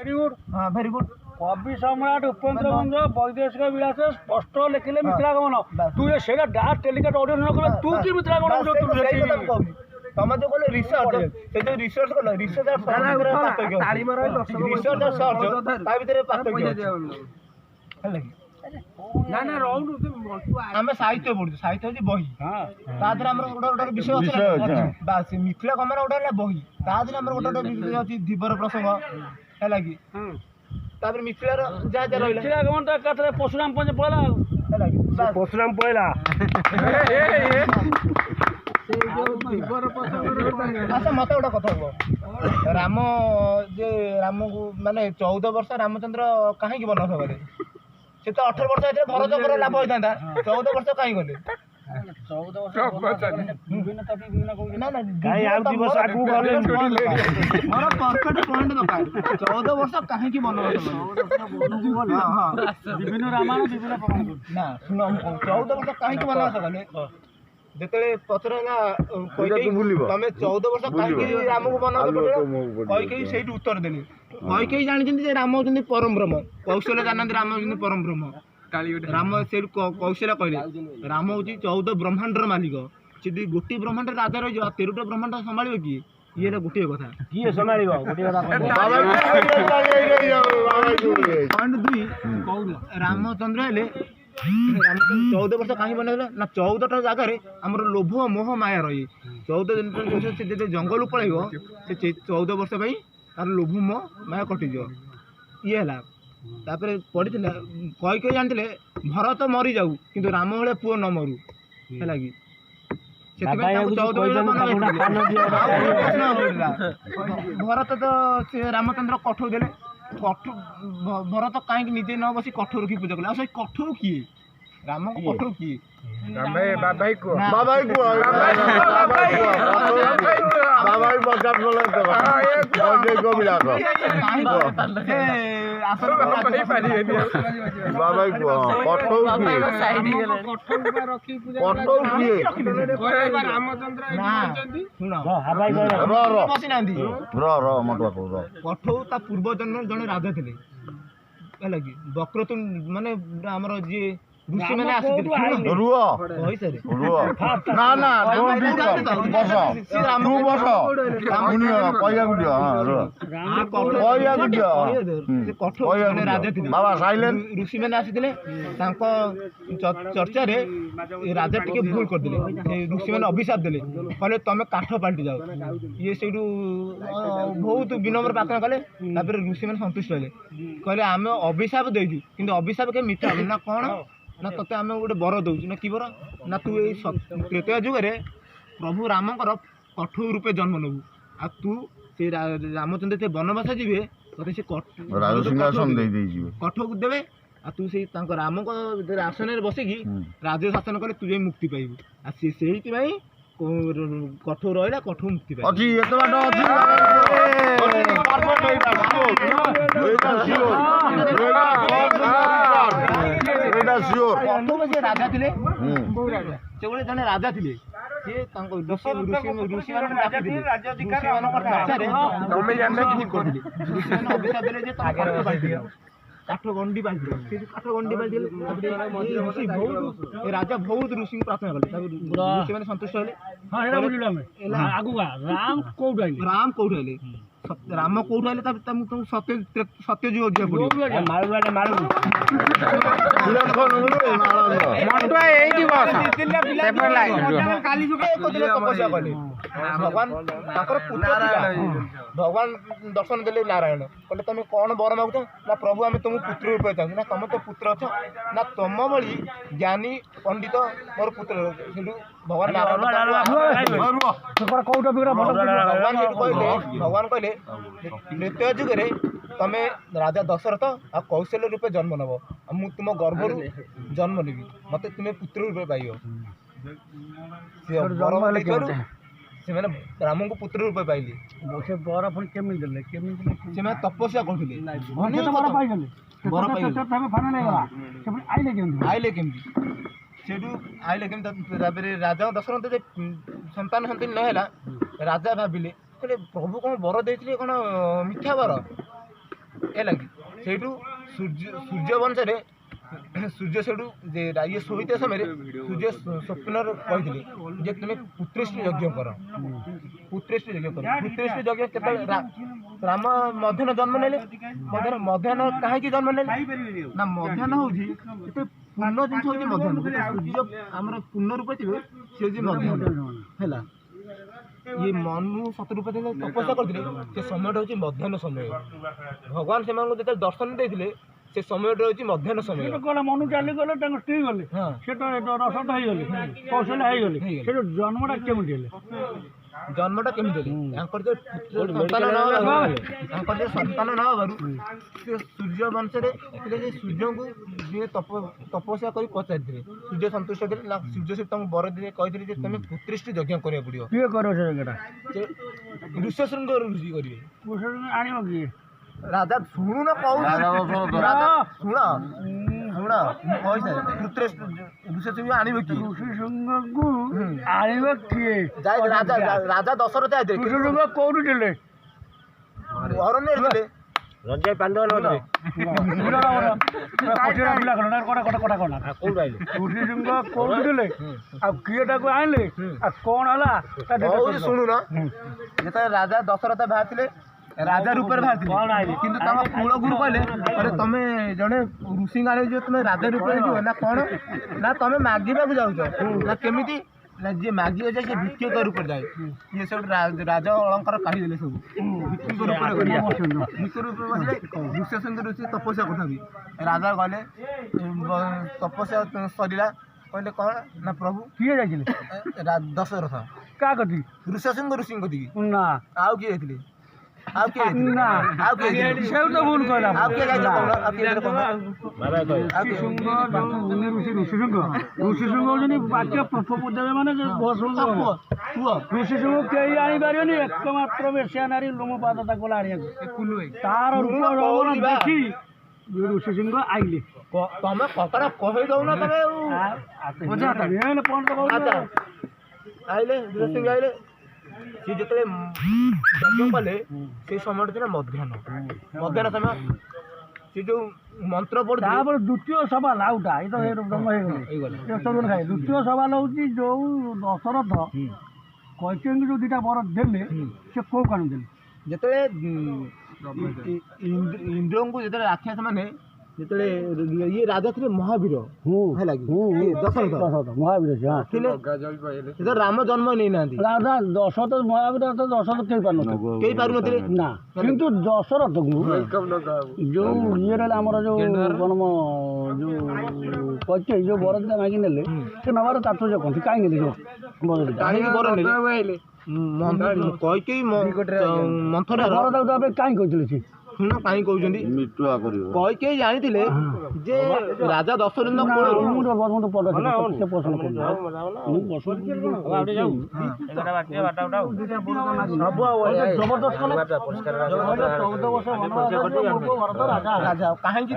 Very good हाँ very good कवि सम्राट उपेन्द्र बंध वैदेशिक विलास स्पष्ट लिखिले मिथिला गमन तू ये सेटा डायरेक्ट टेलीकास्ट ऑडियो न कर तू की मिथिला गमन तमे जो कहले रिसर्च से जो रिसर्च कहले रिसर्च और रिसर्च और सर्च ता भीतर पार्थक्य है ना ना रहनु आम साहित्य पढ़ु साहित्य होची बही ता देर हमर गोटे गोटे विषय अछि बास मिथिला गमन गोटे बही ता देर हमर गोटे गोटे विषय अछि धीवर प्रसंग है कि तापर मिथिला जा जा रहले मिथिला गमन त कतरे परशुराम पंज पळला है कि परशुराम पळला अच्छा मत गोटे कथा कह राम जे राम को माने 14 वर्ष रामचंद्र कहीं बनवास गले से तो 18 वर्ष होते भरत लाभ होता 14 वर्ष कहीं गले 14 वर्ष विभिन्नता विभिन्न ना ना काई आउ दिवस आगु गले मोर परफेक्ट पॉइंट दरकार 14 वर्ष कहीं की बनवास गले हां हां विभिन्न रामायण विभिन्न प्रमाण ना सुनो 14 वर्ष कहीं की बनवास गले जेतले पचरला तमे 14 वर्ष कहीं राम को बनवास पड़े कई कई सेठी उत्तर देली कई कई जानि जे राम होचंदी परम ब्रह्म कौशल जानंद राम होचंदी परम ब्रह्म राम से कौशल कहले राम होची 14 ब्रह्मांडर मालिक सिद्धि गोटी ब्रह्मांड राजा रही 13टा ब्रह्मांड संभालियो कि ये गोटे कथा किए संभालिबो गोटे कथा पॉइंट 2 रामचंद्र हेले रामचंद्र 14 वर्ष कहीं बनैले ना 14टा जगह रे हमर लोभ मोह माया रही 14 दिन से जंगल पळैबो से 14 वर्ष पई तार लोभ मोह माया कटि जो ये हला तापर पढ़िथिला कई कई जानथिले भरत मरी जाऊ किंतु राम भले पुओ न मरू हैला कि भरत तो से रामचंद्र कठौ देले कठौ भरत कहीं निजे न बसी कठौ रखी पूजा कले कठौ किए राम को कठौ किए बाबाई को बाबाई बगात बोला तो ये को मिला को बाबाई को कठौ की रामचंद्र सुनो हबाई रो मत को कठौ ता पूर्व जन्म जने राजा थिले हैला कि वक्रतुंड माने हमर जे ऋषि मैंने आसी रुआ ना ना बस तू बस उनी पैया गुडियो हां रो पैया गुडियो राजा थे बाबा साइलेंट ऋषि मैंने आसी चर्चा रे राजा टिके भूल कर दिले ऋषि मैंने अभिशाप देले कहले तमे काठ पाल्टी जाओ ये सेठू बहुत विनम्र प्रार्थना कले तापर ऋषि मैंने संतुष्ट होले कहले आमे अभिशाप देजु किंतु अभिशाप के मिथ्या ना कोन ना तते आमे गोटे बर दउछु ना कि बर ना तू ए त्रेता जुग रे प्रभु रामकर कठौ रूपे जन्म नबु आ तू से रामचंद्र से वनवास जीवे तते से राज सिंहासन दे दे जीवे कठौ को देबे आ तू से तांक राम को आसन रे बसे की राज्य शासन करे तू जे मुक्ति पाइबु आ से सेहिति भाई कठौ रहला कठौ मुक्ति पाइबु अछि एत बाटो अछि कठौ में जे राजा थिले से गोले जने राजा थिले से तांको ऋषि मान राजा थिले राज्य अधिकार चर्चा रे तमे जाने भूल करदिले ऋषि मान अभिशाप देले जे ताके काठ गंडी बांधिले से काठ गंडी बांधिले ऋषि बहुत राजा बहुत ऋषि प्रार्थना कले ऋषि माने संतुष्ट होले हां एला बुझिला में आगु राम कोड आइले राम कोठ आइले तुम सत्य जो जे पड़ी मारू मारू मटुआ एई दिवस पेपर लाइन काली जुगे एको दिले तपस्या कले भगवान ताकर पुत्र भगवान दर्शन देले नारायण कहले तुम कौन वर मागुछ ना प्रभु आमे तुम पुत्र रूप चाहू ना तुम तो पुत्र अछ ना तुम भली ज्ञानी पंडित मोर पुत्र सेठू भगवान नारायण भगवान कहले नृत्य जुग रे तमे राजा दशरथ आ कौशल्य रूपे जन्म नब मु तुम गर्भरू जन्म नेबी मते तुमे पुत्र रूपे पाइयो से मैंने राम को पुत्र रूपे पाइली से बर पुणी केमी देले से मैं तपस्या करथिले बर पाइ गेले बर पाइ गेले तमे फाना नै गला से पुणी आइले केमी सेठू आइले केमी ताबरे राजा दशरथ जे संतान संतान न हैला राजा भाबिले कहले प्रभु कोन बर देथिले कोन मिथ्या बर ହେଲା କି ସେଇଠୁ ସୂର୍ଯ୍ୟ ବଂଶରେ ସୂର୍ଯ୍ୟ ସେଇଠୁ ଇଏ ଶୋଇଥିବା ସମୟରେ ସୂର୍ଯ୍ୟ ସ୍ୱପ୍ନରେ କହିଥିଲେ ଯେ ତୁମେ ପୁତ୍ରେଷ୍ଟି ଯଜ୍ଞ କର, ପୁତ୍ରେଷ୍ଟି ଯଜ୍ଞ କର। ପୁତ୍ରେଷ୍ଟି ଯଜ୍ଞ କେତେବେଳେ ରାମ ମଧ୍ୟାହ୍ନ ଜନ୍ମ ନେଲେ। ମଧ୍ୟାହ୍ନ କାହିଁକି ଜନ୍ମ ନେଲେ ନା ମଧ୍ୟାହ୍ନ ହେଉଛି ଏତେ ପୂର୍ଣ୍ଣ ଜିନିଷ ହେଉଛି ମଧ୍ୟାହ୍ନ। ସୂର୍ଯ୍ୟ ଆମର ପୂର୍ଣ୍ଣ ରୂପେ ଥିବେ ସେ ହେଉଛି ମଧ୍ୟାହ୍ନ ହେଲା। ଇଏ ମନୁ ଶତରୂପେ ତପସ୍ୟା କରିଥିଲେ ସେ ସମୟଟା ହେଉଛି ମଧ୍ୟାହ୍ନ ସମୟ। ଭଗବାନ ସେମାନଙ୍କୁ ଯେତେବେଳେ ଦର୍ଶନ ଦେଇଥିଲେ ସେ ସମୟଟା ହେଉଛି ମଧ୍ୟାହ୍ନ ସମୟ। ଗଲା ମନୁ ଚାଲିଗଲେ ତାଙ୍କ ସ୍ତ୍ରୀ ଗଲେ ସେ ତ ରସଦ ହେଇଗଲେ କୌଶଲ୍ୟା ହେଇଗଲେ ସେ ଜନ୍ମଟା କେମିତି ହେଲେ ଜନ୍ମଟା କେମିତି ହେଲେ ତାଙ୍କର ଯେ ସନ୍ତାନ ନ ହେବାରୁ ସେ ସୂର୍ଯ୍ୟ ବଂଶରେ ଯେ ସୂର୍ଯ୍ୟଙ୍କୁ ଯିଏ ତପସ୍ୟା କରି ପଚାରିଥିଲେ ସୂର୍ଯ୍ୟ ସନ୍ତୁଷ୍ଟ ଥିଲେ ନା ସୂର୍ଯ୍ୟ ସେ ତାଙ୍କୁ ବର ଦେଇ କହିଥିଲେ ଯେ ତମେ ପୁତ୍ରେଷ୍ଟି ଯଜ୍ଞ କରିବାକୁ ପଡ଼ିବ। କିଏ କରିବ ସେ ଯଜ୍ଞଟା ଋଷ୍ୟଶୃଙ୍ଗ ଋଷି କରିବେ। ଆଣିବ କିଏ ରାଜା ଶୁଣୁନ କହୁଛ ଶୁଣ ଶୁଣ ଋଷିଶୃଙ୍ଗ ଆଣିବ କିଏ ଋଷିଶୃଙ୍ଗକୁ ଆଣିବ କିଏ ରାଜା ଦଶରଥ ଯାଇଥିଲେ। ଋଷିଶୃଙ୍ଗ କୋଉଠି ଥିଲେ ଅରଣ୍ୟରେ ଥିଲେ। ରଞ୍ଜୟ ପାଣ୍ଡବ ନଥିଲେ ଋଷିଶୃଙ୍ଗ କୋଉଠି ଥିଲେ ଆଉ କିଏ ତାକୁ ଆଣିଲେ ଆଉ କଣ ହେଲା ଶୁଣୁନ ଯେତେବେଳେ ରାଜା ଦଶରଥ ବାହାରିଥିଲେ ରାଜା ରୂପରେ ବାହାରିଥିଲେ କିନ୍ତୁ ତାଙ୍କ କୂଳ ଗୁରୁ କହିଲେ ତମେ ଜଣେ ଋଷିଙ୍କୁ ଆଣିଯିବ ତୁମେ ରାଜା ରୂପରେ ଯିବ ନା କଣ ନା ତମେ ମାଗିବାକୁ ଯାଉଛ ନା କେମିତି ନା ଯିଏ ମାଗିବ ଯାଏ ସେ ଭିକ୍ଷୁକ ରୂପରେ ଯାଏ। ଇଏ ସବୁ ରାଜ ଅଳଙ୍କାର କାଢିଦେଲେ ସବୁ ଭିକ୍ଷୁକ ରୂପରେ ଭିକ୍ଷୁକ ରୂପରେ ବସିଲେ ଋଷ୍ୟଶୃଙ୍ଗ ଋଷି ତପସ୍ୟା କରୁଛନ୍ତି। ରାଜା ଗଲେ ତପସ୍ୟା ସରିଲା କହିଲେ କଣ ନା ପ୍ରଭୁ କିଏ ଯାଇଥିଲେ ଦଶରଥ କାହା କତି ଋଷ୍ୟଶୃଙ୍ଗ ଋଷିଙ୍କ କତିକି ନା ଆଉ କିଏ ଯାଇଥିଲେ ଆଉ କିଏ ନା ଆଉ କିଏ ସେଉ ତ ଭୁଲ କହିଲା ଆଉ କିଏ ଯାଇଥିଲେ ଋଷିଶୃଙ୍ଗ ହଉଛନ୍ତି ବାକ୍ୟ ଦେବେ ମାନେ ଋଷିଶୃଙ୍ଗ କେହି ଆଣିପାରିବେନି ଏକମାତ୍ର ବେଶ୍ୟା ନାରୀ ଲୋମପାଦ ତାକୁ ଆଣିବାକୁ ତାର ରୂପ ଦେଖି ଋଷିଶୃଙ୍ଗ ଆଇଲେ ତମେ କପଡ଼ା କହି ଦଉନ ତମେ ଆଇଲେ ଋଷିଶୃଙ୍ଗ ଆଇଲେ ସିଏ ଯେତେବେଳେ ଯଜ୍ଞ କଲେ ସେଇ ସମୟଟା ଥିଲା ମଧ୍ୟାହ୍ନ ସମୟ। ସେ ଯୋଉ ମନ୍ତ୍ର ପଢୁଥିଲେ ତାପରେ ଦ୍ୱିତୀୟ ସଭା ଲାଉଟା ଏଇ ତ ହେଇଗଲେ ଦ୍ୱିତୀୟ ସଭା ହେଉଛି ଯୋଉ ଦଶରଥ କୈକେୟୀଙ୍କୁ ଯୋଉ ଦିଟା ବର ଦେଲେ ସେ କୋଉ କାରଣ ଦେଲେ ଯେତେବେଳେ ଇନ୍ଦ୍ରଙ୍କୁ ଯେତେବେଳେ ରାକ୍ଷସ ମାନେ ଯେତେବେଳେ ଇଏ ରାଜା ଥିଲେ ମହାବୀର ହେଲା କି ଦଶରଥ ମହାବୀର ଥିଲେ ସେତେବେଳେ ରାମ ଜନ୍ମ ନେଇନାହାନ୍ତି। ଦଶରଥ ମହାବୀର ଦଶରଥ କେହି ପାରୁନଥିଲେ ନା କିନ୍ତୁ ଦଶରଥକୁ ଯୋଉ ଇଏ ରହିଲା ଆମର ଯୋଉ କଣ ଯୋଉ କୈକେୟୀ ଯୋଉ ବର ଦିଟା ମାଗି ନେଲେ ସେ ନେବାର ତାତ୍ପର୍ଯ୍ୟ କଣ କାହିଁକି ନେଲେ କାହିଁକି ବର ନେଲେ କୈକେୟୀ ମନ୍ଥର ବର ତାକୁ ଦେବା ପାଇଁ କାହିଁକି କହିଥିଲେ ସେ ଶୁଣ କାହିଁ କହୁଛନ୍ତି କୈକେୟୀ ଜାଣିଥିଲେ ଯେ ରାଜା ଦଶରଥ କାହିଁକି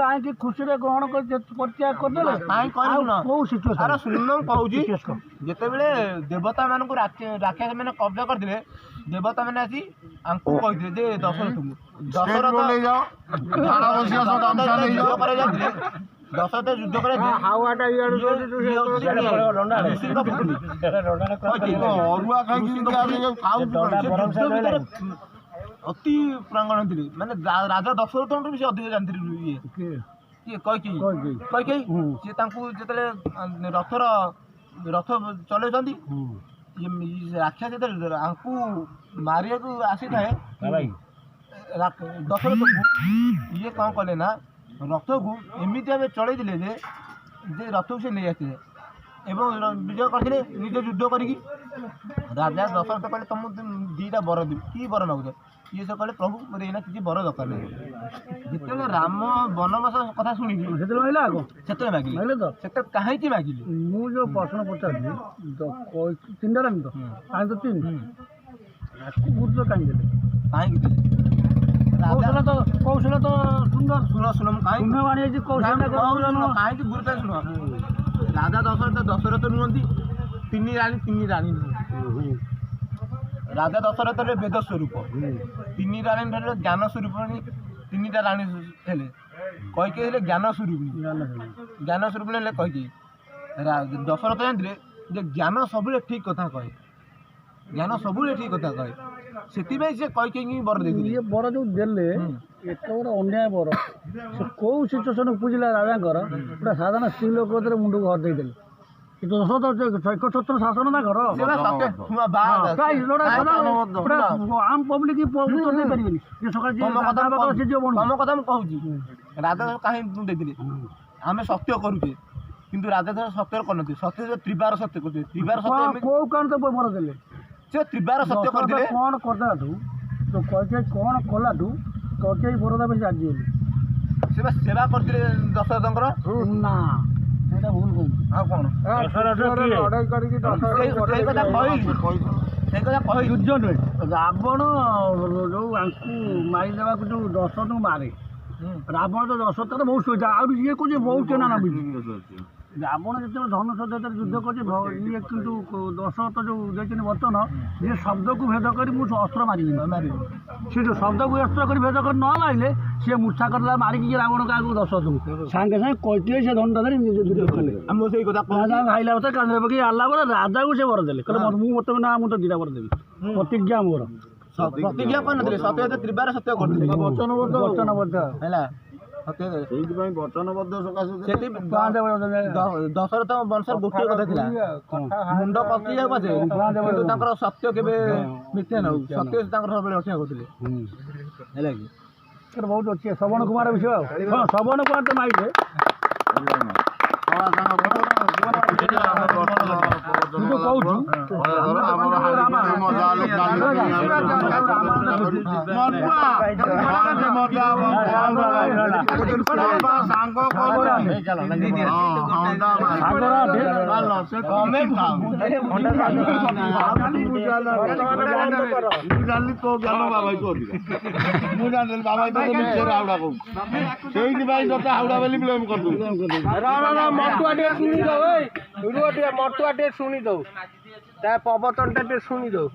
କାହିଁକି ଖୁସିରେ ଗ୍ରହଣ ପରିତ୍ୟାଗ କରିଦେଲେ ଶୁଣ କହୁଛି ଯେତେବେଳେ ଦେବତା ମାନଙ୍କୁ ରାକ୍ଷସ ମାନେ କବ୍ଜା କରିଥିଲେ ଦେବତା ମାନେ ଆସି ଆଙ୍କୁ କହିଥିଲେ ଯେ ଦଶରଥଙ୍କୁ ଦଶରଥ ଯୁଦ୍ଧ ଅତି ପ୍ରାଙ୍ଗଣ ଥିଲେ ମାନେ ରାଜା ଦଶରଥଙ୍କଠୁ ବି ସେ ଅଧିକ ଜାଣିଥିଲେ ଇଏ କୈକେୟୀ ସିଏ ତାଙ୍କୁ ଯେତେବେଳେ ରଥ ଚଲେଇଛନ୍ତି ରାକ୍ଷସ ଯେତେବେଳେ ଆଙ୍କୁ ମାରିବାକୁ ଆସିଥାଏ ଦଶରଥକୁ ଇଏ କ'ଣ କଲେ ନା ରଥକୁ ଏମିତି ଭାବେ ଚଳେଇଥିଲେ ଯେ ରଥକୁ ସେ ନେଇ ଆସିଥିଲେ ଏବଂ ବିଜୟ କରିଥିଲେ ନିଜ ଯୁଦ୍ଧ କରିକି। ରାଜା ଦଶରଥ କହିଲେ ତମକୁ ଦିଟା ବର ଦେବି କି ବର ମାଗୁଛ ଇଏ ସେ କହିଲେ ପ୍ରଭୁ ମୋର ଏଇନା କିଛି ବର ଦରକାର ନାହିଁ। ଯେତେବେଳେ ରାମ ବନବାସ କଥା ଶୁଣିକି ସେତେବେଳେ ସେତେବେଳେ ମାଗିଲେ ସେତେବେଳେ କାହିଁକି ମାଗିଲେ ମୁଁ ଯୋଉ ପ୍ରଶ୍ନ ପଚାରିଲି ତିନିଟା ରାମି ତ କାହିଁ ତ ତିନି ଗୁରୁତ୍ୱ କାହିଁକି ଦେଲେ କାହିଁକି ଦେଲେ କୌଶଳ ତ ସୁନ୍ଦର ଶୁଣ କାହିଁକି କାହିଁକି ଗୁରୁତ୍ୱ ଶୁଣ ରାଜା ଦଶରଥ ନୁହନ୍ତି ତିନି ରାଣୀ ନୁହନ୍ତି ରାଜା ଦଶରଥରେ ବେଦ ସ୍ୱରୂପ, 3 ରାଣୀ ଠାରେ ଜ୍ଞାନ ସ୍ୱରୂପ, 3ଟା ରାଣୀ ହେଲେ କୈକେୟୀ ହେଲେ ଜ୍ଞାନ ସ୍ୱରୂପିଣୀ। ଜ୍ଞାନ ସ୍ୱରୂପିଣୀ ହେଲେ କୈକେୟୀ। ଦଶରଥ ଜାଣିଥିଲେ ଯେ ଜ୍ଞାନ ସବୁବେଳେ ଠିକ୍ କଥା କହେ, ଜ୍ଞାନ ସବୁବେଳେ ଠିକ୍ କଥା କହେ, ସେଥିପାଇଁ ସେ କୈକେୟୀକି ବର ଦେଇଥିଲେ। ଇଏ ବର ଯୋଉ ଦେଲେ ଏତେ ବଡ଼ ଅନ୍ୟାୟ ବର, ସେ କୋଉ ସିଚୁଏସନ୍ ଉପୁଜିଲା ରାଜାଙ୍କର, ପୁରା ସାଧାରଣ ସ୍ତ୍ରୀ ଲୋକ ଭିତରେ ମୁଣ୍ଡକୁ ହର ଦେଇଦେଲେ। କିନ୍ତୁ ଦଶରଥ ଏକଛତ୍ର ଶାସନ ନା ଘର ସେ ବା ସତ୍ୟ ଶୁଣ, ବାହା ଆମ୍ ପବ୍ଲିକ ଉତ୍ତର ଦେଇପାରିବେନି। ଯେ ସକାଳେ ଯିଏ ରାଜା ହେବା କଥା ସେ ଯିବ ବଣକୁ। ତମ କଥା ମୁଁ କହୁଛି, ରାଜା କାହିଁକି ଦେଇଥିଲେ? ଆମେ ସତ୍ୟ କରୁଛେ, କିନ୍ତୁ ରାଜା ସତ୍ୟ କରିନଥିଲେ, ସତ୍ୟ ତ୍ରିବାର ସତ୍ୟ କରୁଥିଲେ। ତ୍ରିବାର ସତ୍ୟ କୋଉ କାରଣ ତ ବର ଦେଲେ? ସେ ତ୍ରିବାର ସତ୍ୟ କରିଥିଲେ। କ'ଣ କରିଦେଲାଠୁ କୈକେୟୀ କ'ଣ କଲାଠୁ କୈକେୟୀ ବର ଦେବା ପାଇଁ ରାଜି ହେଲେ? ସେ ବା ସେବା କରିଥିଲେ ଦଶରଥଙ୍କର। ନା, ସେଇଟା ଭୁଲ କହୁଛି। ଆଉ କ'ଣ ଲଢ଼େଇ କରିକି ସେଇ କଥା କହିଲି। ଯୁଦ୍ଧ ନୁହେଁ, ରାବଣ ଯୋଉ ଆଙ୍କୁ ମାରିଦେବାକୁ ଯୋଉ ଦଶରଥଙ୍କୁ ମାରେ, ରାବଣ ତ ଦଶରଥର ବହୁତ ଶୋଇଥା, ଆହୁରି ଇଏ କହୁଛି ବହୁତ କେନା ନାମିଛି। ରାବଣ ଯେତେବେଳେ ଧନୁଷ ଯେତେବେଳେ ଯୁଦ୍ଧ କରୁଛି, ଇଏ କିନ୍ତୁ ଦଶରଥ ଯୋଉ ଦେଇଛନ୍ତି ବଚନ, ଯିଏ ଶବ୍ଦକୁ ଭେଦ କରି ମୁଁ ଅସ୍ତ୍ର ମାରିବି। ସେ ଯୋଉ ଶବ୍ଦକୁ ଅସ୍ତ୍ର କରି ଭେଦ କରି ନ ମାରିଲେ ସିଏ ମୂର୍ଚ୍ଛା କରିଦେଲା, ମାରିକି ରାବଣ କାହାକୁ ଦଶରଥକୁ ସାଙ୍ଗେ ସାଙ୍ଗେ କୈକେୟୀ ସେ ଧନୁଟା ଧରି ଯୁଦ୍ଧ କଲେ। ମୁଁ ସେଇ କଥା ରାଜା ଖାଇଲା କଥା କାନ୍ଧରେ ପକେଇ ଆଲା ପରେ ରାଜାକୁ ସେ ବର ଦେଲେ, କହିଲେ ମୁଁ ମତେ ନା ମୁଁ ତ ଦିଟା ବର ଦେବି, ପ୍ରତିଜ୍ଞା ମୋର। ପ୍ରତିଜ୍ଞା କରିନଥିଲେ, ସତ୍ୟ ତ୍ରିବାର ସତ୍ୟ କରିଥିଲେ, ବଚନବଦ୍ଧ ହେଲା। ସେଇଥିପାଇଁ ବଚନବଦ୍ଧ ସକାଶେ ଦଶରଥ ବଂଶର ଗୋଟିଏ କଥା ଥିଲା, ମୁଣ୍ଡ କଟି ଯାଉ ପଛେ କିନ୍ତୁ ତାଙ୍କର ସତ୍ୟ କେବେ ମିଥ୍ୟା ନ ହଉ, ସତ୍ୟ ତାଙ୍କର ସବୁବେଳେ ରକ୍ଷା କରୁଥିଲେ, ହେଲା କି? ବହୁତ ଅଛି ଶ୍ରବଣ କୁମାର ବିଷୟ। ଆଉ ହଁ, ଶ୍ରବଣ କୁମାର ତ ମାଇଲେ ସେଇଥିପାଇଁ ତତେ ହାଉଡା ବୋଲି ବ୍ଲେମ୍ କରିଦଉଛି। ମଟୁଆ ଟିକେ ଶୁଣି ଦଉ, ତା ପ୍ରବଚନ ଟା ଟିକେ ଶୁଣି ଦଉ।